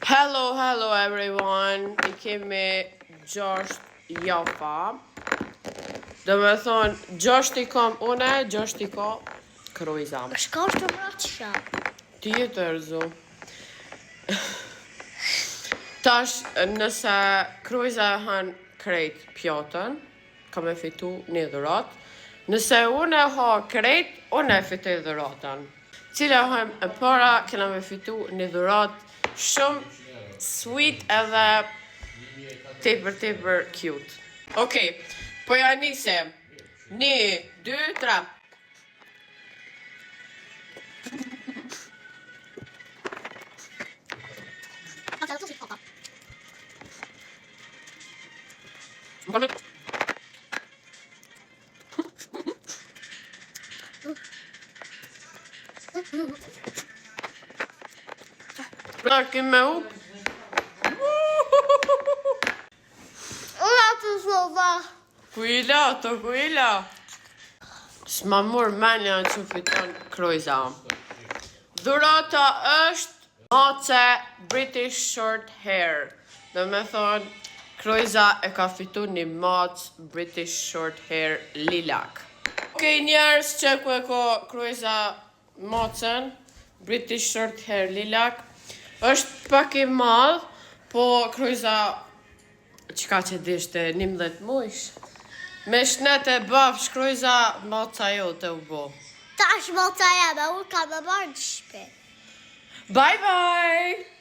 Hello everyone. I kemi 6 jafa. Do me thonë 6 i kam une, 6 i ka Krojza. Shka është të mraçësha? Tjetër zu. Tash nëse Krojza e han krejt pjotën, ka me fitu një dhurat. Nëse une ha krejt, une e fitoj dhuratën. Cila hajm e para, kena me fitu një dhurat shumë sweet edhe tepër cute. Okej, po ja nisem. 1, 2, 3. Prakim me up. Unë atë sova. Kuila. S'ma mur menja që fiton Krojza. Dhurata është mace British Short Hair. Do me thonë, Krojza e ka fitu një macë British Short Hair lilak. Okej njerës që ku e ka Krojza macën British Short Hair lilak, është pak i madh, po Krojza qka që dishte 11 mujsh. Me shnet e bafsh Krojza maca jo të u bo. Ta është maca jeme, unë ka me marrë në shpe. Bye bye!